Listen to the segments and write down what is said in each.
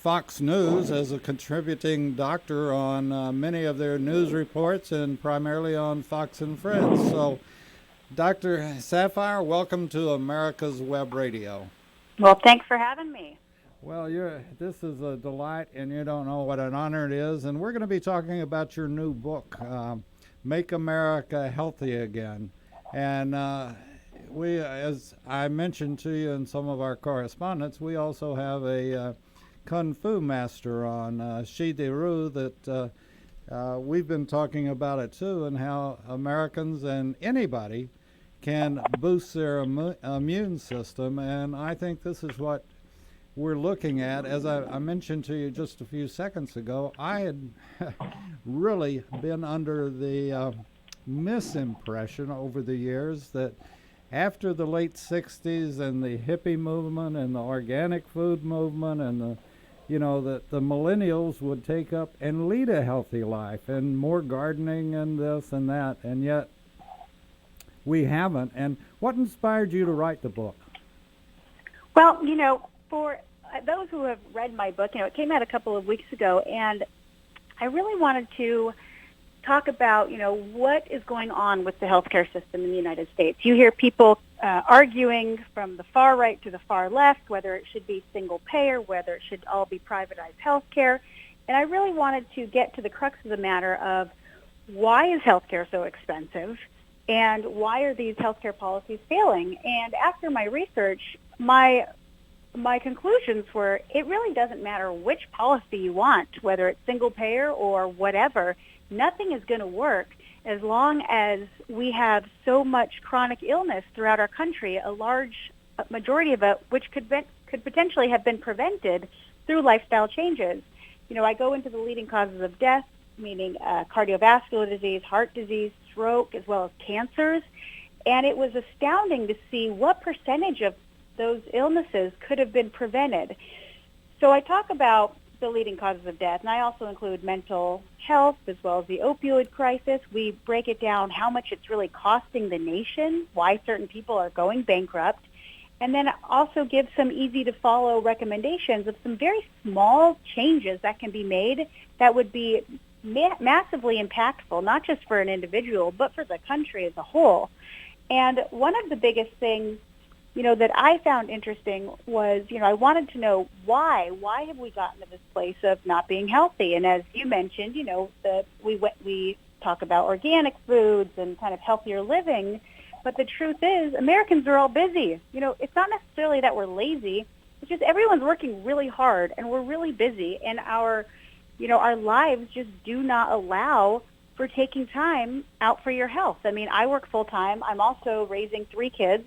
Fox News as a contributing doctor on many of their news reports and primarily on Fox and Friends. So, Dr. Saphier, welcome to America's Web Radio. Well, thanks for having me. Well, this is a delight, and you don't know what an honor it is. And we're going to be talking about your new book, Make America Healthy Again. And we, as I mentioned to you in some of our correspondence, we also have a Kung Fu master on, Shi Ru, that we've been talking about it too, and how Americans and anybody can boost their immune system. And I think this is what we're looking at. As I mentioned to you just a few seconds ago, I had really been under the misimpression over the years that after the late 60s and the hippie movement and the organic food movement and that the millennials would take up and lead a healthy life and more gardening and this and that, and yet we haven't. And what inspired you to write the book? Well, for those who have read my book, it came out a couple of weeks ago, and I really wanted to talk about, what is going on with the healthcare system in the United States. You hear people arguing from the far right to the far left, whether it should be single payer, whether it should all be privatized healthcare. And I really wanted to get to the crux of the matter of why is healthcare so expensive and why are these healthcare policies failing? And after my research, my conclusions were it really doesn't matter which policy you want, whether it's single payer or whatever. Nothing is going to work as long as we have so much chronic illness throughout our country, a large majority of it which could potentially have been prevented through lifestyle changes. I go into the leading causes of death, meaning cardiovascular disease, heart disease, stroke, as well as cancers. And it was astounding to see what percentage of those illnesses could have been prevented. So I talk about the leading causes of death, and I also include mental health as well as the opioid crisis. We break it down how much it's really costing the nation, why certain people are going bankrupt, and then also give some easy-to-follow recommendations of some very small changes that can be made that would be massively impactful, not just for an individual, but for the country as a whole. And one of the biggest things that I found interesting was, I wanted to know why have we gotten to this place of not being healthy? And as you mentioned, we talk about organic foods and kind of healthier living, but the truth is Americans are all busy. It's not necessarily that we're lazy, it's just everyone's working really hard and we're really busy, and our lives just do not allow for taking time out for your health. I mean, I work full time. I'm also raising 3 kids.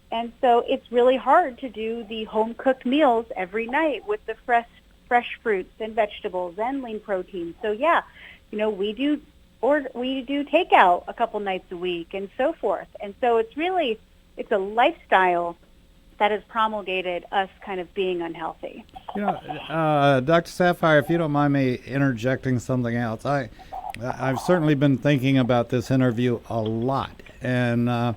And so it's really hard to do the home-cooked meals every night with the fresh fruits and vegetables and lean protein. So, we do takeout a couple nights a week and so forth. And so it's a lifestyle that has promulgated us kind of being unhealthy. Dr. Saphier, if you don't mind me interjecting something else, I've certainly been thinking about this interview a lot. And,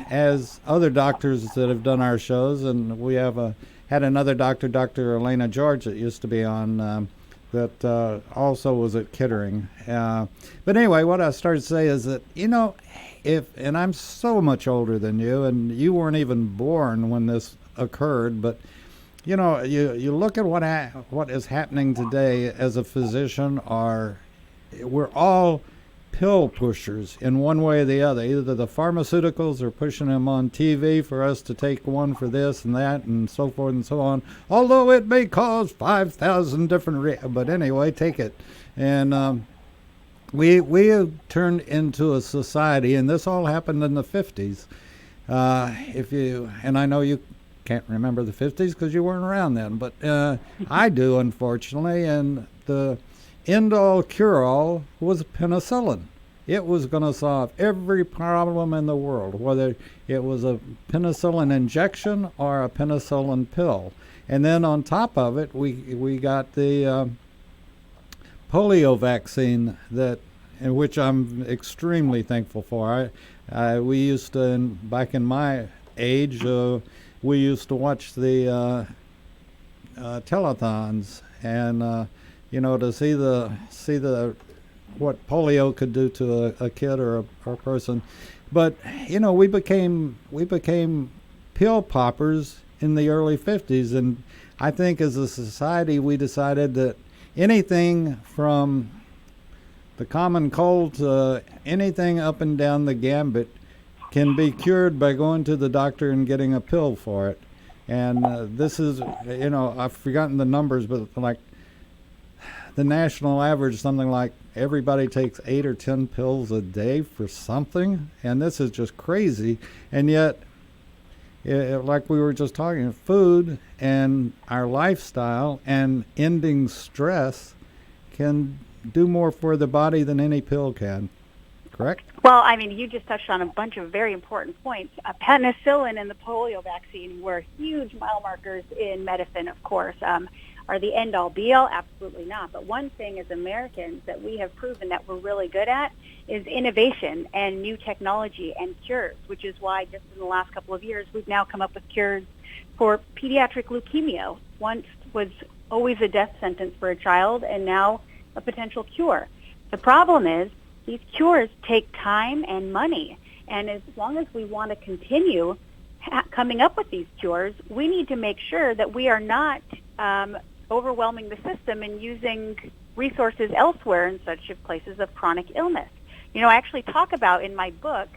as other doctors that have done our shows, and we have had another doctor, Dr. Elena George, that used to be on, that also was at Kittering. But anyway, what I started to say is that, and I'm so much older than you, and you weren't even born when this occurred, but, you look at what is happening today as a physician, we're all pill pushers in one way or the other. Either the pharmaceuticals are pushing them on TV for us to take one for this and that and so forth and so on, although it may cause 5,000 different but anyway, take it. And we have turned into a society, and this all happened in the 50s. And I know you can't remember the 50s because you weren't around then, but I do, unfortunately, and the end-all cure-all was penicillin. It was going to solve every problem in the world, whether it was a penicillin injection or a penicillin pill. And then on top of it, we got the polio vaccine in which I'm extremely thankful for. We used to, back in my age, we used to watch the telethons, and to see the what polio could do to a kid or a person. But we became pill poppers in the early 50s, and I think as a society we decided that anything from the common cold to anything up and down the gambit can be cured by going to the doctor and getting a pill for it. And this is, I've forgotten the numbers, but like the national average, something like everybody takes 8 or 10 pills a day for something. And this is just crazy. And yet, like we were just talking, food and our lifestyle and ending stress can do more for the body than any pill can. Correct? Well, I mean, you just touched on a bunch of very important points. Penicillin and the polio vaccine were huge mile markers in medicine, of course. Are the end-all, be-all? Absolutely not. But one thing as Americans that we have proven that we're really good at is innovation and new technology and cures, which is why just in the last couple of years we've now come up with cures for pediatric leukemia. Once was always a death sentence for a child, and now a potential cure. The problem is these cures take time and money, and as long as we want to continue coming up with these cures, we need to make sure that we are not overwhelming the system and using resources elsewhere in such places of chronic illness. I actually talk about in my book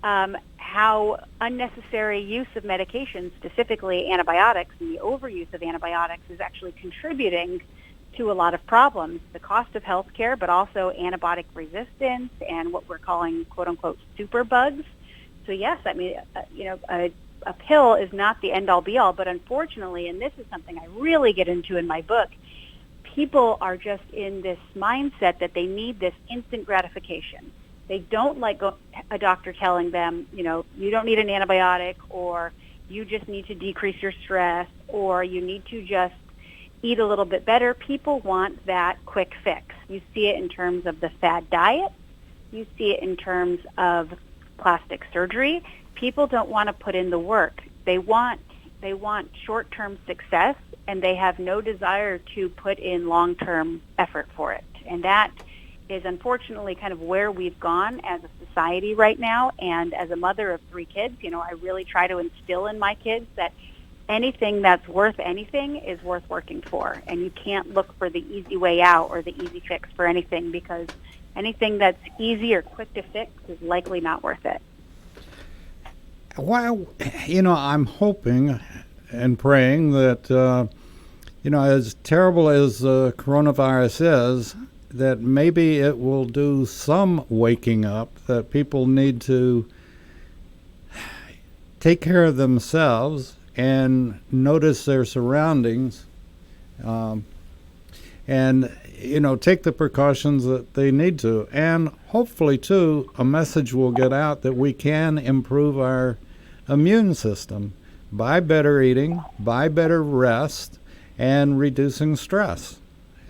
how unnecessary use of medications, specifically antibiotics, and the overuse of antibiotics is actually contributing to a lot of problems, the cost of health care, but also antibiotic resistance and what we're calling, quote-unquote, superbugs. So, yes, I mean, a pill is not the end-all, be-all, but unfortunately, and this is something I really get into in my book, people are just in this mindset that they need this instant gratification. They don't like a doctor telling them, you don't need an antibiotic, or you just need to decrease your stress, or you need to just eat a little bit better. People want that quick fix. You see it in terms of the fad diet. You see it in terms of plastic surgery. People don't want to put in the work. They want short-term success, and they have no desire to put in long-term effort for it. And that is unfortunately kind of where we've gone as a society right now. And as a mother of 3 kids, I really try to instill in my kids that anything that's worth anything is worth working for. And you can't look for the easy way out or the easy fix for anything, because anything that's easy or quick to fix is likely not worth it. Well, I'm hoping and praying that, as terrible as coronavirus is, that maybe it will do some waking up, that people need to take care of themselves and notice their surroundings, and take the precautions that they need to. And hopefully, too, a message will get out that we can improve our immune system by better eating, by better rest, and reducing stress.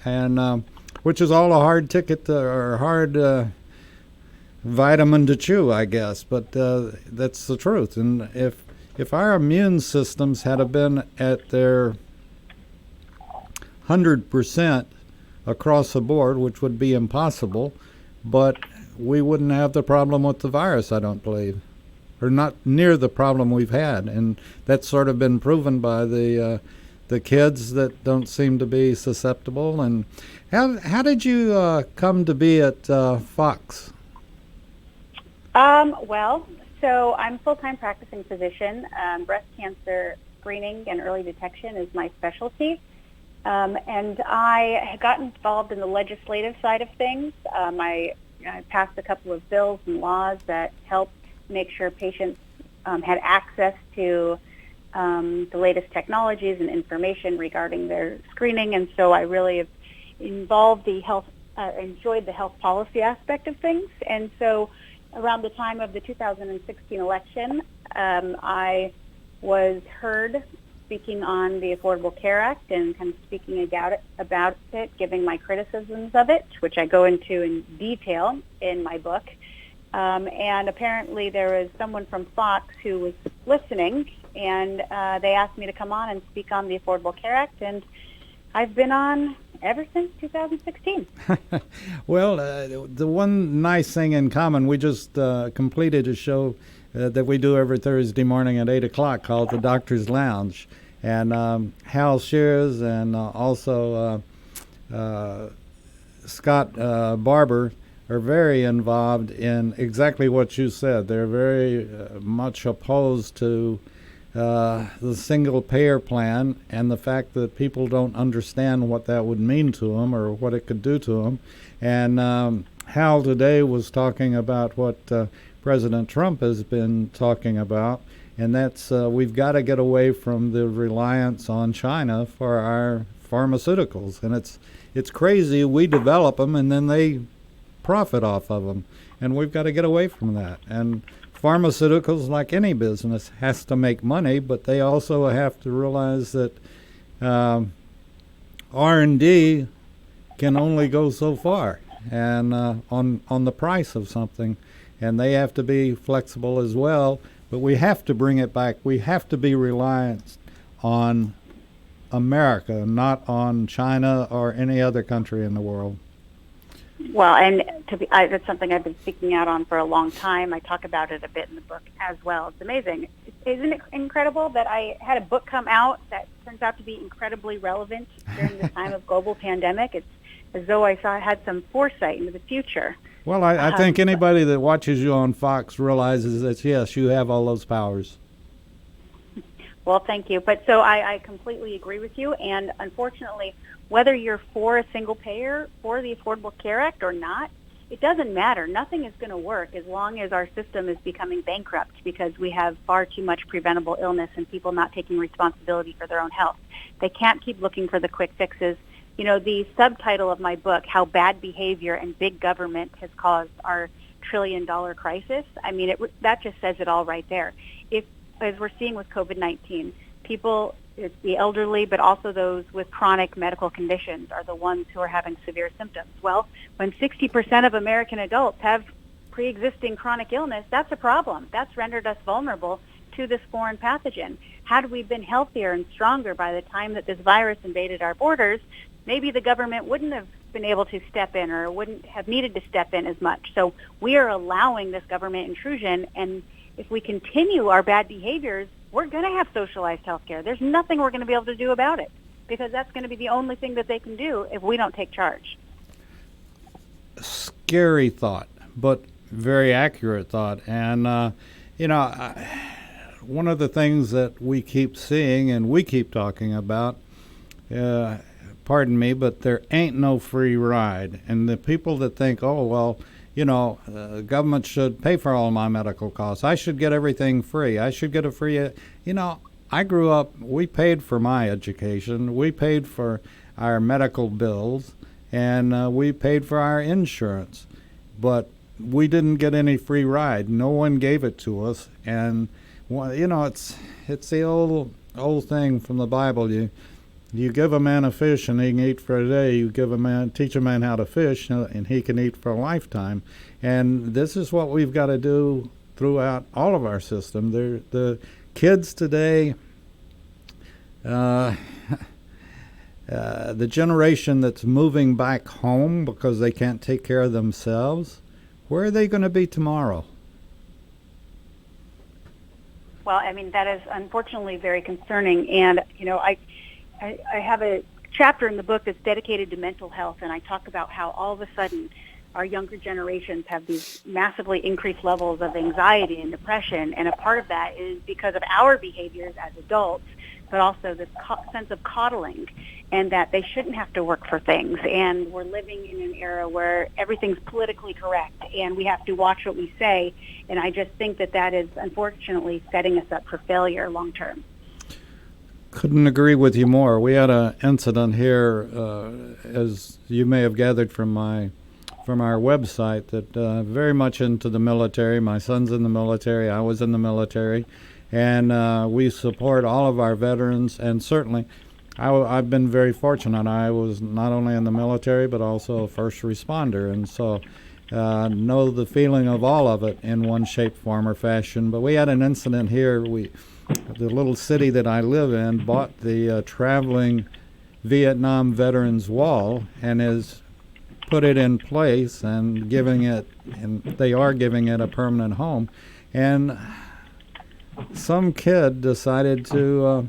And which is all a hard ticket or hard vitamin to chew, I guess. But that's the truth. And if our immune systems had been at their 100% across the board, which would be impossible, but we wouldn't have the problem with the virus, I don't believe, or not near the problem we've had. And that's sort of been proven by the kids that don't seem to be susceptible. And how did you come to be at Fox? Well, so I'm a full-time practicing physician. Breast cancer screening and early detection is my specialty. And I had gotten involved in the legislative side of things. I passed a couple of bills and laws that helped make sure patients had access to the latest technologies and information regarding their screening. And so I really have enjoyed the health policy aspect of things. And so around the time of the 2016 election, I was heard speaking on the Affordable Care Act and kind of speaking about it, giving my criticisms of it, which I go into in detail in my book. And apparently there was someone from Fox who was listening and they asked me to come on and speak on the Affordable Care Act, and I've been on ever since 2016. Well, the one nice thing in common, we just completed a show that we do every Thursday morning at 8 o'clock called The Doctor's Lounge. And Hal Shears and also Scott Barber are very involved in exactly what you said. They're very much opposed to the single-payer plan and the fact that people don't understand what that would mean to them or what it could do to them. And Hal today was talking about what President Trump has been talking about, and that's we've got to get away from the reliance on China for our pharmaceuticals. And it's crazy. We develop them, and then they profit off of them, and we've got to get away from that. And pharmaceuticals, like any business, has to make money, but they also have to realize that R&D can only go so far, and on the price of something, and they have to be flexible as well. But we have to bring it back. We have to be reliant on America, not on China or any other country in the world. Well, and that's something I've been speaking out on for a long time. I talk about it a bit in the book as well. It's amazing. Isn't it incredible that I had a book come out that turns out to be incredibly relevant during the time of global pandemic? It's as though I had some foresight into the future. Well, I think anybody that watches you on Fox realizes that, yes, you have all those powers. Well, thank you. But so I completely agree with you. And unfortunately, whether you're for a single payer, for the Affordable Care Act or not, it doesn't matter. Nothing is going to work as long as our system is becoming bankrupt because we have far too much preventable illness and people not taking responsibility for their own health. They can't keep looking for the quick fixes. You know, the subtitle of my book, How Bad Behavior and Big Government Has Caused Our $1 trillion Crisis, I mean, that just says it all right there. If, as we're seeing with COVID-19, people, it's the elderly, but also those with chronic medical conditions are the ones who are having severe symptoms. Well, when 60% of American adults have pre-existing chronic illness, that's a problem. That's rendered us vulnerable to this foreign pathogen. Had we been healthier and stronger by the time that this virus invaded our borders, maybe the government wouldn't have been able to step in or wouldn't have needed to step in as much. So we are allowing this government intrusion, and if we continue our bad behaviors, we're going to have socialized health care. There's nothing we're going to be able to do about it because that's going to be the only thing that they can do if we don't take charge. Scary thought, but very accurate thought. And, you know, one of the things that we keep seeing and we keep talking about, pardon me, but there ain't no free ride. And the people that think, oh, well, you know, government should pay for all my medical costs. I should get everything free. I should get a free, you know, I grew up, we paid for my education. We paid for our medical bills, and we paid for our insurance. But we didn't get any free ride. No one gave it to us. And, well, you know, it's the old thing from the Bible. You give a man a fish and he can eat for a day. You teach a man how to fish and he can eat for a lifetime. And this is what we've got to do throughout all of our system. The kids today, the generation that's moving back home because they can't take care of themselves, where are they going to be tomorrow? Well, I mean, that is unfortunately very concerning. And, you know, I have a chapter in the book that's dedicated to mental health, and I talk about how all of a sudden our younger generations have these massively increased levels of anxiety and depression, and a part of that is because of our behaviors as adults, but also this sense of coddling, and that they shouldn't have to work for things. And we're living in an era where everything's politically correct, and we have to watch what we say, and I just think that is unfortunately setting us up for failure long term. Couldn't agree with you more. We had an incident here, as you may have gathered from our website, that very much into the military. My son's in the military. I was in the military, and we support all of our veterans. And certainly, I've been very fortunate. I was not only in the military but also a first responder, and so know the feeling of all of it in one shape, form, or fashion. But we had an incident here. the little city that I live in bought the traveling Vietnam Veterans Wall and has put it in place and they are giving it a permanent home. And some kid decided to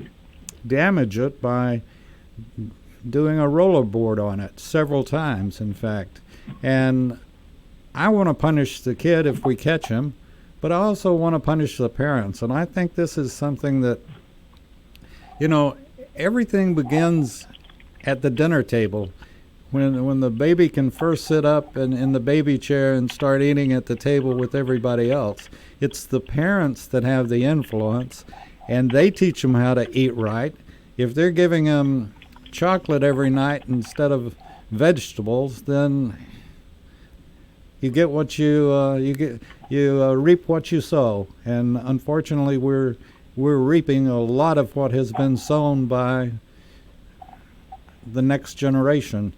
damage it by doing a rollerboard on it several times, in fact. And I want to punish the kid if we catch him, but I also want to punish the parents. And I think this is something that, everything begins at the dinner table. When the baby can first sit up in the baby chair and start eating at the table with everybody else, it's the parents that have the influence, and they teach them how to eat right. If they're giving them chocolate every night instead of vegetables, then you get what you reap what you sow. And unfortunately, we're reaping a lot of what has been sown by the next generation.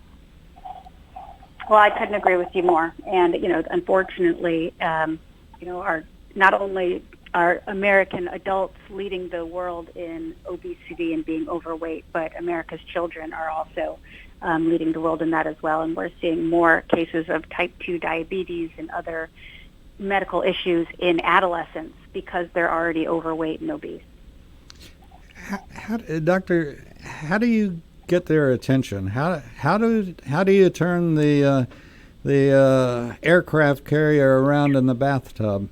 Well, I couldn't agree with you more. And unfortunately, not only are American adults leading the world in obesity and being overweight, but America's children are also leading the world in that as well. And we're seeing more cases of type 2 diabetes and other medical issues in adolescents because they're already overweight and obese. Doctor, how do you get their attention? How do you turn the aircraft carrier around in the bathtub?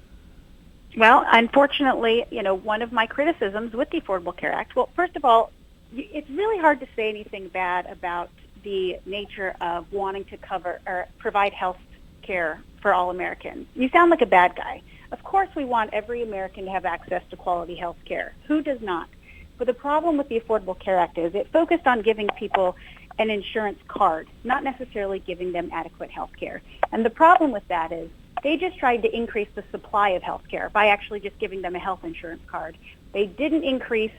Well, unfortunately, one of my criticisms with the Affordable Care Act, well, first of all, it's really hard to say anything bad about the nature of wanting to cover or provide health care for all Americans. You sound like a bad guy. Of course, we want every American to have access to quality health care. Who does not? But the problem with the Affordable Care Act is it focused on giving people an insurance card, not necessarily giving them adequate health care. And the problem with that is they just tried to increase the supply of health care by actually just giving them a health insurance card. They didn't increase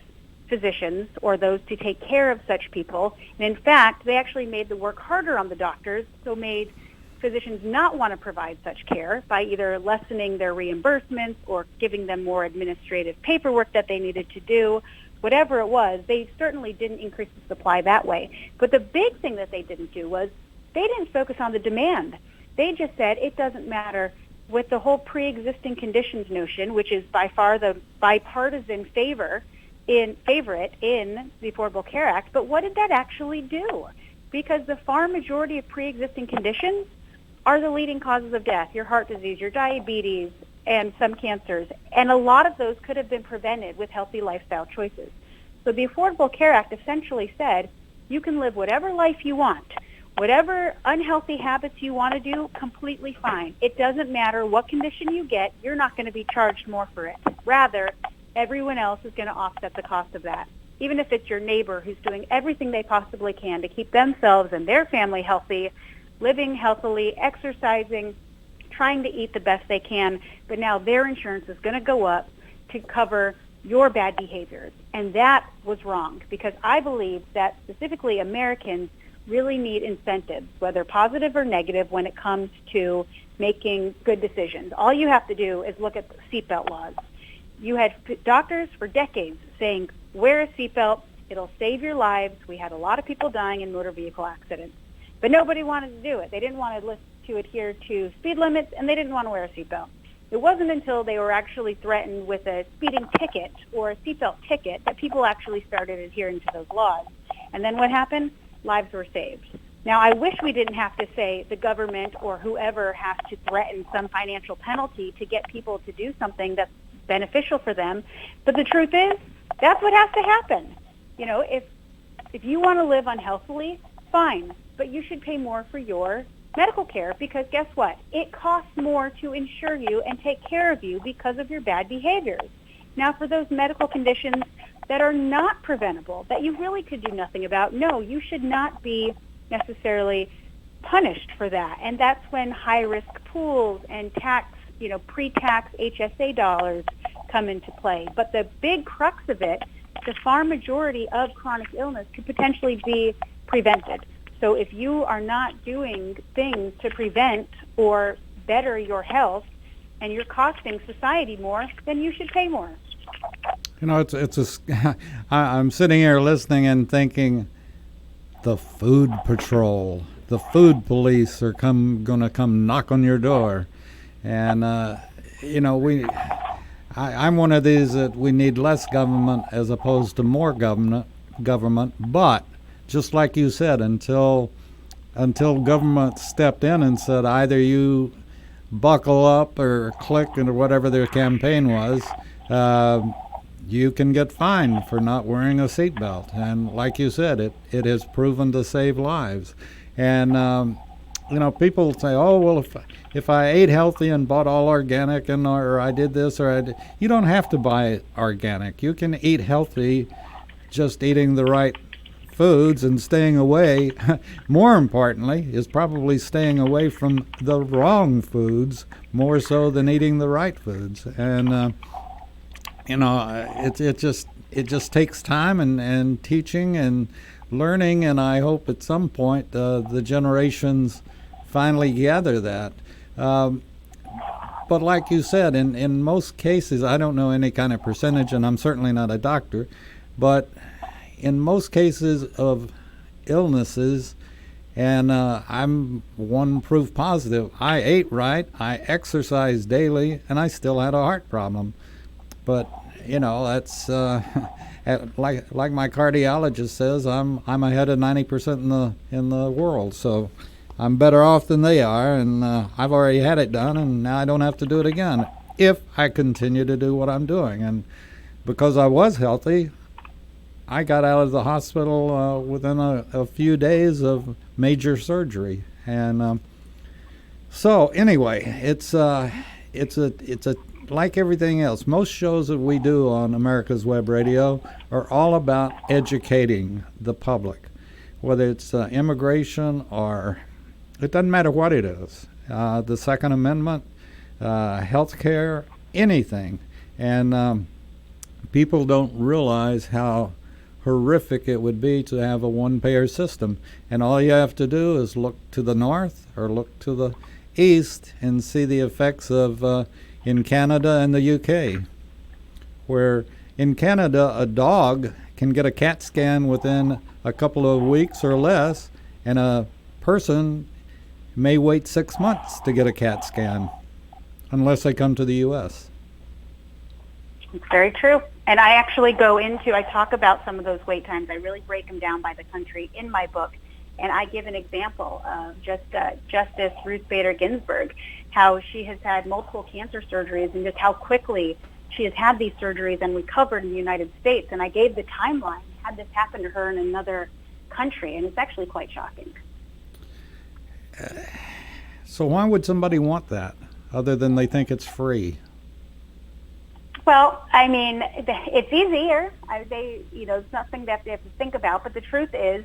physicians or those to take care of such people. And in fact, they actually made the work harder on the doctors, so made physicians not want to provide such care by either lessening their reimbursements or giving them more administrative paperwork that they needed to do. Whatever it was, they certainly didn't increase the supply that way. But the big thing that they didn't do was they didn't focus on the demand. They just said it doesn't matter with the whole pre-existing conditions notion, which is by far the bipartisan favorite in the Affordable Care Act. But what did that actually do? Because the far majority of pre-existing conditions are the leading causes of death, your heart disease, your diabetes, and some cancers. And a lot of those could have been prevented with healthy lifestyle choices. So the Affordable Care Act essentially said you can live whatever life you want, whatever unhealthy habits you want to do, completely fine. It doesn't matter what condition you get, you're not going to be charged more for it. Rather, everyone else is going to offset the cost of that. Even if it's your neighbor who's doing everything they possibly can to keep themselves and their family healthy, living healthily, exercising, trying to eat the best they can, but now their insurance is going to go up to cover your bad behaviors. And that was wrong, because I believe that specifically Americans really need incentives, whether positive or negative, when it comes to making good decisions. All you have to do is look at the seatbelt laws. You had doctors for decades saying, wear a seatbelt, it'll save your lives. We had a lot of people dying in motor vehicle accidents, but nobody wanted to do it. They didn't want to adhere to speed limits, and they didn't want to wear a seatbelt. It wasn't until they were actually threatened with a speeding ticket or a seatbelt ticket that people actually started adhering to those laws. And then what happened? Lives were saved. Now, I wish we didn't have to say the government or whoever has to threaten some financial penalty to get people to do something that's beneficial for them. But the truth is, that's what has to happen. You know, if you want to live unhealthily, fine, but you should pay more for your medical care, because guess what? It costs more to insure you and take care of you because of your bad behaviors. Now, for those medical conditions that are not preventable, that you really could do nothing about, no, you should not be necessarily punished for that. And that's when high-risk pools and tax, pre-tax HSA dollars come into play. But the big crux of it, the far majority of chronic illness could potentially be prevented. So if you are not doing things to prevent or better your health and you're costing society more, then you should pay more. I'm sitting here listening and thinking, the food patrol, the food police are gonna come knock on your door, and I'm one of these that we need less government as opposed to more government. But just like you said, until government stepped in and said either you buckle up or click or whatever their campaign was, you can get fined for not wearing a seatbelt. And like you said, it has proven to save lives. And people say, oh, well, if I ate healthy and bought all organic or I did this you don't have to buy organic. You can eat healthy just eating the right foods and staying away, more importantly, is probably staying away from the wrong foods more so than eating the right foods. And it just takes time and teaching and learning, and I hope at some point the generations finally gather that. But like you said, in most cases, I don't know any kind of percentage, and I'm certainly not a doctor, but in most cases of illnesses, and I'm one proof positive, I ate right, I exercised daily, and I still had a heart problem. But that's like my cardiologist says, I'm ahead of 90% in the world, so I'm better off than they are, and I've already had it done, and now I don't have to do it again if I continue to do what I'm doing. And because I was healthy, I got out of the hospital within a few days of major surgery. And so anyway, it's a like everything else. Most shows that we do on America's Web Radio are all about educating the public, whether it's immigration or it doesn't matter what it is, the Second Amendment, health care, anything. And people don't realize how horrific it would be to have a one-payer system. And all you have to do is look to the north or look to the east and see the effects of in Canada and the UK, where in Canada a dog can get a CAT scan within a couple of weeks or less, and a person may wait 6 months to get a CAT scan unless they come to the U.S. It's very true. And I actually I talk about some of those wait times. I really break them down by the country in my book. And I give an example of Justice Ruth Bader Ginsburg, how she has had multiple cancer surgeries and just how quickly she has had these surgeries and recovered in the United States. And I gave the timeline had this happened to her in another country, and it's actually quite shocking. So why would somebody want that other than they think it's free? Well, I mean, it's easier. It's nothing that they have to think about. But the truth is,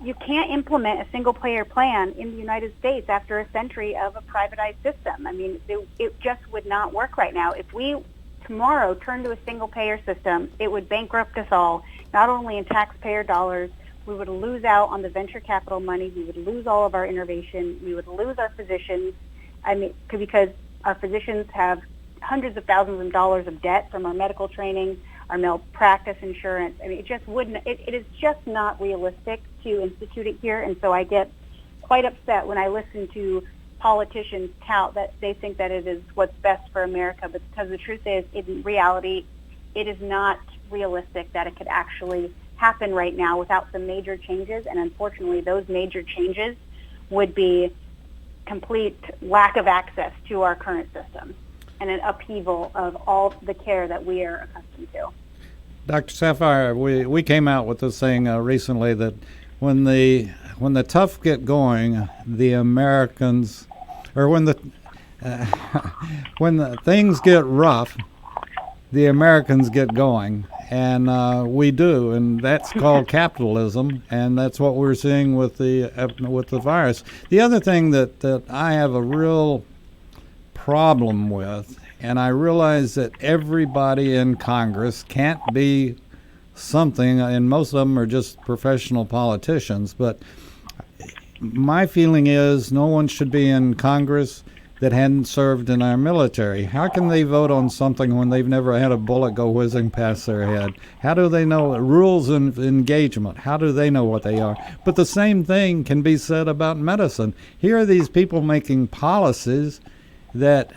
you can't implement a single-payer plan in the United States after a century of a privatized system. I mean, it just would not work right now. If we tomorrow turn to a single-payer system, it would bankrupt us all, not only in taxpayer dollars. We would lose out on the venture capital money. We would lose all of our innovation. We would lose our physicians. I mean, because our physicians have hundreds of thousands of dollars of debt from our medical training, our malpractice insurance. I mean, it just wouldn't. It is just not realistic to institute it here. And so I get quite upset when I listen to politicians tout that they think that it is what's best for America. But because the truth is, in reality, it is not realistic that it could actually happen right now without some major changes. And unfortunately, those major changes would be complete lack of access to our current system and an upheaval of all the care that we are accustomed to. Dr. Saphier, we came out with this thing recently that when the tough get going, the Americans, or when the things get rough, the Americans get going, and we do, and that's called capitalism, and that's what we're seeing with the virus. The other thing that I have a real problem with, and I realize that everybody in Congress can't be something, and most of them are just professional politicians, but my feeling is no one should be in Congress that hadn't served in our military. How can they vote on something when they've never had a bullet go whizzing past their head? How do they know rules of engagement? How do they know what they are? But the same thing can be said about medicine. Here are these people making policies that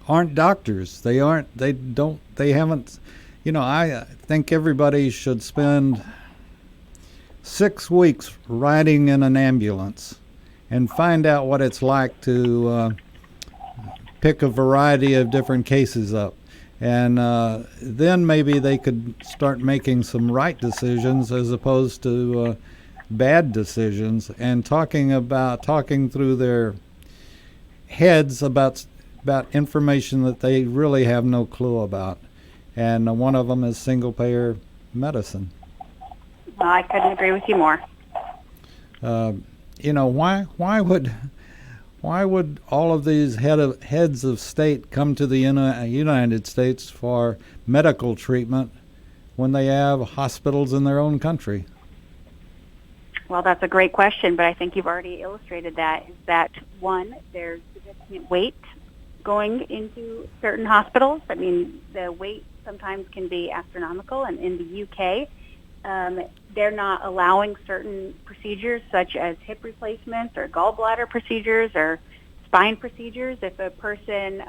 aren't doctors. They haven't, I think everybody should spend 6 weeks riding in an ambulance and find out what it's like to pick a variety of different cases up. And then maybe they could start making some right decisions as opposed to bad decisions, and talking through their heads about information that they really have no clue about. And one of them is single-payer medicine. Well, I couldn't agree with you more. Why would all of these heads of state come to the United States for medical treatment when they have hospitals in their own country? Well, that's a great question, but I think you've already illustrated that. Is that, one, there's significant wait going into certain hospitals. I mean, the wait sometimes can be astronomical, and in the UK, they're not allowing certain procedures such as hip replacements or gallbladder procedures or spine procedures if a person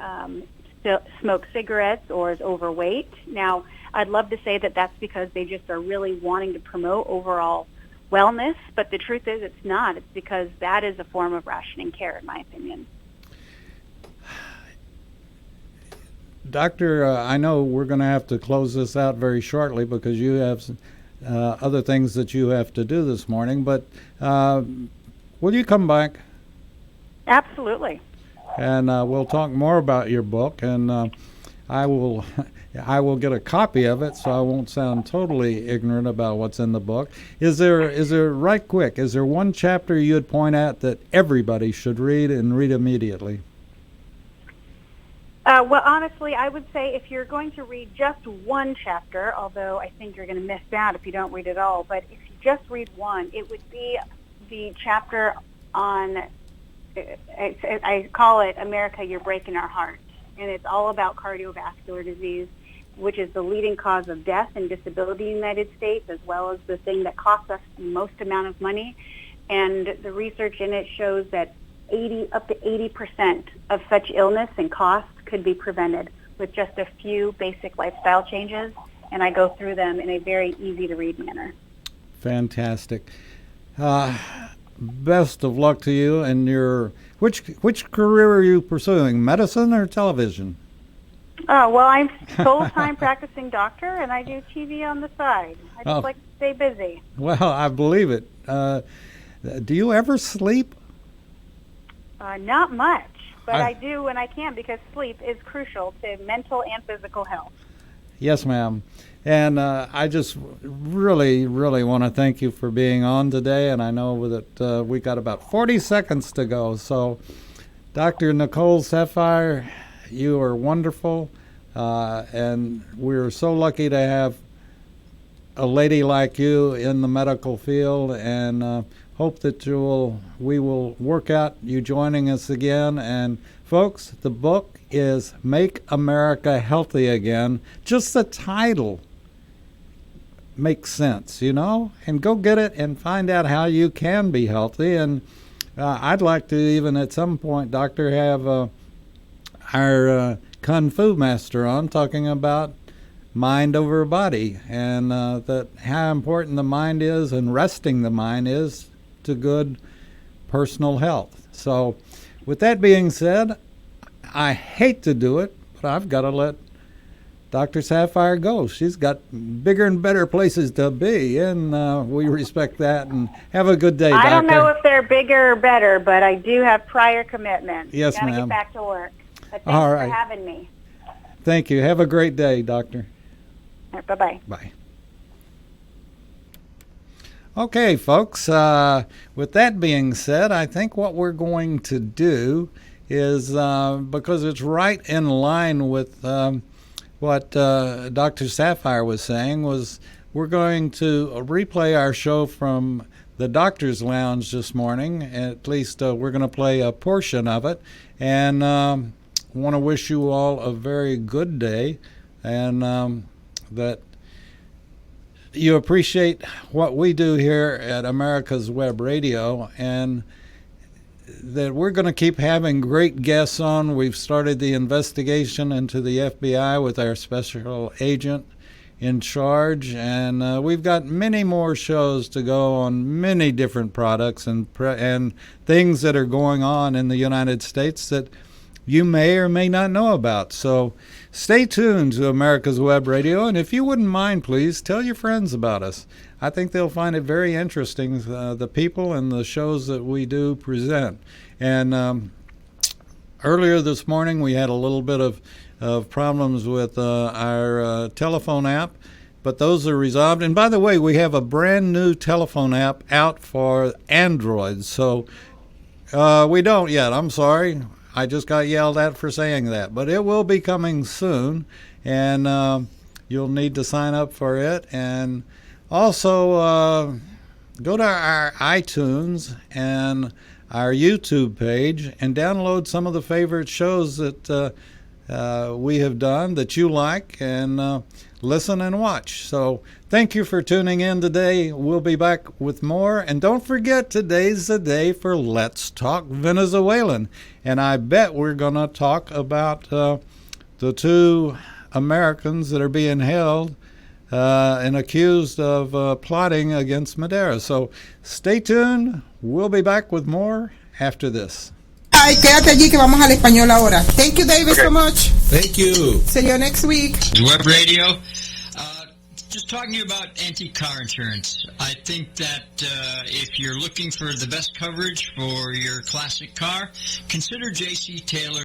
still smokes cigarettes or is overweight. Now, I'd love to say that that's because they just are really wanting to promote overall wellness, but the truth is it's not. It's because that is a form of rationing care, in my opinion. Doctor, I know we're going to have to close this out very shortly because you have other things that you have to do this morning, but will you come back? Absolutely. And we'll talk more about your book, and I will get a copy of it so I won't sound totally ignorant about what's in the book. Is there one chapter you'd point at that everybody should read and read immediately? Well, honestly, I would say if you're going to read just one chapter, although I think you're going to miss out if you don't read it all, but if you just read one, it would be the chapter on, I call it America, You're Breaking Our Hearts. And it's all about cardiovascular disease, which is the leading cause of death and disability in the United States, as well as the thing that costs us the most amount of money. And the research in it shows that up to 80% of such illness and costs could be prevented with just a few basic lifestyle changes, and I go through them in a very easy-to-read manner. Fantastic. Best of luck to you and your which career are you pursuing, medicine or television? Oh, well, I'm full-time practicing doctor, and I do TV on the side. I just like to stay busy. Well, I believe it. Do you ever sleep? Not much, but I do when I can, because sleep is crucial to mental and physical health. Yes, ma'am. And I just really, really want to thank you for being on today. And I know that we got about 40 seconds to go. So, Dr. Nicole Saphier, you are wonderful. And we're so lucky to have a lady like you in the medical field, and hope that we will work out you joining us again. And folks, the book is Make America Healthy Again. Just the title makes sense, and go get it and find out how you can be healthy. And I'd like to even at some point, Doctor, have our Kung Fu master on talking about mind over body, and that how important the mind is and resting the mind is to good personal health. So with that being said, I hate to do it, but I've got to let Dr. Saphier go. She's got bigger and better places to be, and we respect that. And have a good day, Doctor. I don't know if they're bigger or better, but I do have prior commitments. Yes, Gotta ma'am. Get back to work. But thanks All right. for having me. Thank you. Have a great day, Doctor. All right, bye-bye. Bye. Okay, folks, with that being said, I think what we're going to do is, because it's right in line with what Dr. Saphier was saying, was we're going to replay our show from the Doctor's Lounge this morning. At least we're going to play a portion of it. And want to wish you all a very good day, and that you appreciate what we do here at America's Web Radio, and that we're going to keep having great guests on. We've started the investigation into the FBI with our special agent in charge, and we've got many more shows to go on many different products and things that are going on in the United States that you may or may not know about. So stay tuned to America's Web Radio, and if you wouldn't mind, please tell your friends about us. I think they'll find it very interesting, the people and the shows that we do present. And earlier this morning we had a little bit of problems with our telephone app, but those are resolved. And by the way, we have a brand new telephone app out for Android. So we don't yet. I'm sorry. I just got yelled at for saying that. But it will be coming soon, and you'll need to sign up for it. And also go to our iTunes and our YouTube page and download some of the favorite shows that we have done that you like, and listen and watch. So thank you for tuning in today. We'll be back with more. And don't forget, today's the day for Let's Talk Venezuelan. And I bet we're going to talk about the two Americans that are being held and accused of plotting against Madera. So stay tuned. We'll be back with more after this. Ay, quédate allí que vamos al español ahora. Thank you, David, so much. Thank you. See you next week. Web Radio. Just talking to you about antique car insurance. I think that if you're looking for the best coverage for your classic car, consider J.C. Taylor.